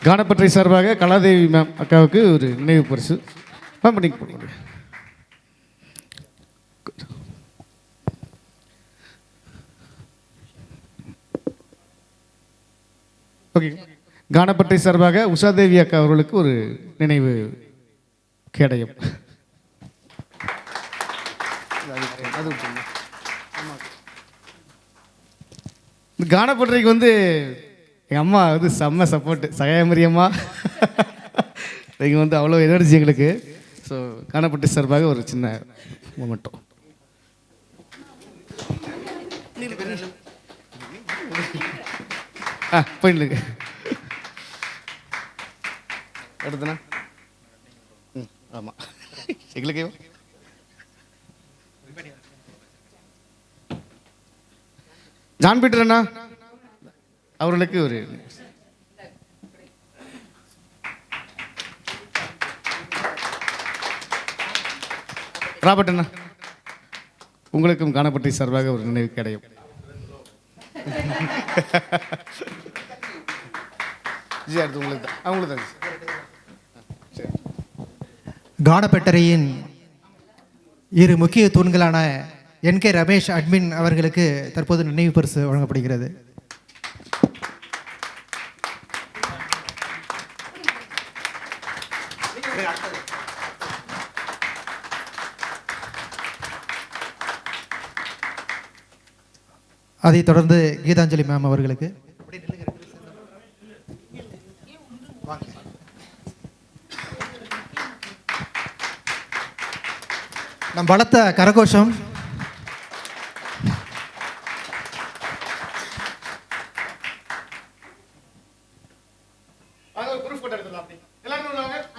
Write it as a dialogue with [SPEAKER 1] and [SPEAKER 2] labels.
[SPEAKER 1] கானப்பற்றை சார்பாக கலாதேவி மேம் அக்காவுக்கு ஒரு நினைவு பரிசு. ஓகே. கானப்பற்றை சார்பாக உஷாதேவி அக்கா அவர்களுக்கு ஒரு நினைவு கேடயம். கானப்பற்றைக்கு வந்து எங்கள் அம்மா வந்து செம்ம சப்போர்ட்டு, சகாயமரியம்மா. நீங்கள் வந்து அவ்வளோ எனர்ஜி எங்களுக்கு. ஸோ கானப்பற்றை சார்பாக ஒரு சின்ன மொமெண்ட்டோ. போயிடுங்க அடுத்தண்ணா. ஆமாம் எங்களுக்கு ஜான் பீட்டர் அண்ணா அவர்களுக்கு ஒரு ராபர்ட் அண்ணா உங்களுக்கும் கானப்பற்றை சார்பாக ஒரு நினைவு கிடையும்.
[SPEAKER 2] கானப்பட்டறையின் இரு முக்கிய தூண்களான NK ரமேஷ் அட்மின் அவர்களுக்கு தற்போது நினைவு பரிசு வழங்கப்படுகிறது. அதைத் தொடர்ந்து கீதாஞ்சலி மேம் அவர்களுக்கு நம் பலத்த கரகோஷம்.
[SPEAKER 1] குரூப் போட்டோ எடுத்துடலாம். எல்லாரும்